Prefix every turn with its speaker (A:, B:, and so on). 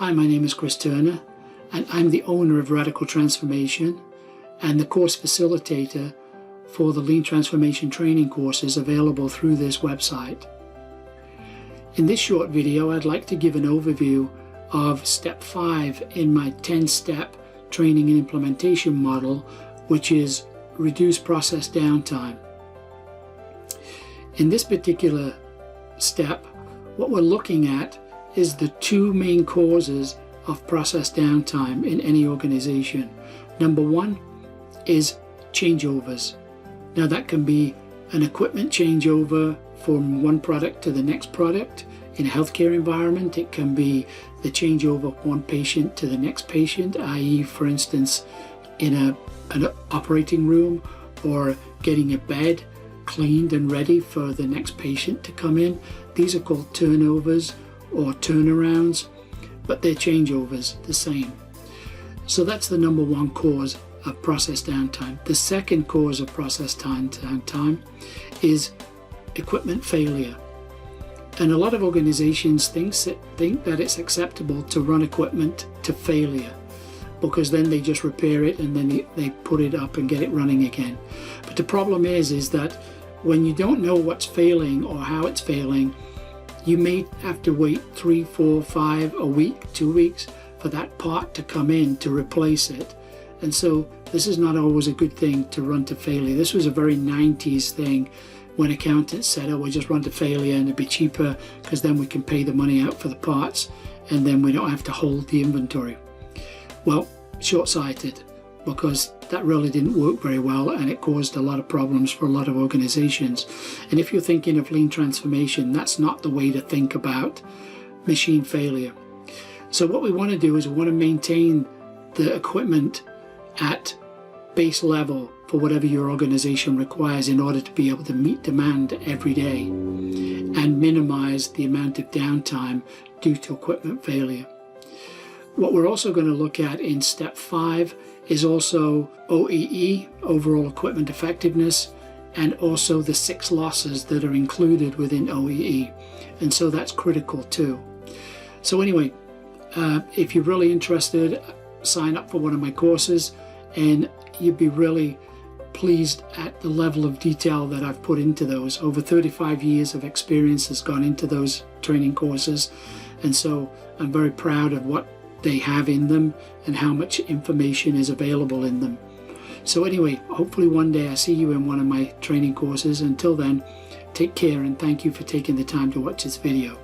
A: Hi, my name is Chris Turner, and I'm the owner of Radical Transformation and the course facilitator for the Lean Transformation training courses available through this website. In this short video, I'd like to give an overview of step 5 in my 10-step training and implementation model, which is reduce process downtime. In this particular step, what we're looking at is the two main causes of process downtime in any organization. Number one is changeovers. Now that can be an equipment changeover from one product to the next product. In a healthcare environment, it can be the changeover of one patient to the next patient, i.e. for instance in an operating room, or getting a bed cleaned and ready for the next patient to come in. These are called turnovers or turnarounds, but they're changeovers the same. So that's the number one cause of process downtime. The second cause of process downtime is equipment failure. And a lot of organizations think that it's acceptable to run equipment to failure, because then they just repair it and then they put it up and get it running again. But the problem is that when you don't know what's failing or how it's failing, you may have to wait 3, 4, 5, a week, 2 weeks for that part to come in to replace it. And so this is not always a good thing to run to failure. This was a very 90s thing when accountants said, oh, we'll just run to failure and it'd be cheaper because then we can pay the money out for the parts and then we don't have to hold the inventory. Well, short-sighted, because that really didn't work very well and it caused a lot of problems for a lot of organizations. And if you're thinking of lean transformation, that's not the way to think about machine failure. So what we want to do is we want to maintain the equipment at base level for whatever your organization requires in order to be able to meet demand every day and minimize the amount of downtime due to equipment failure. What we're also going to look at in step 5 is also OEE, overall equipment effectiveness, and also the 6 losses that are included within OEE. And so that's critical too. So anyway, if you're really interested, sign up for one of my courses and you'd be really pleased at the level of detail that I've put into those. Over 35 years of experience has gone into those training courses, and so I'm very proud of what they have in them and how much information is available in them. So anyway, hopefully one day I see you in one of my training courses. Until then, take care and thank you for taking the time to watch this video.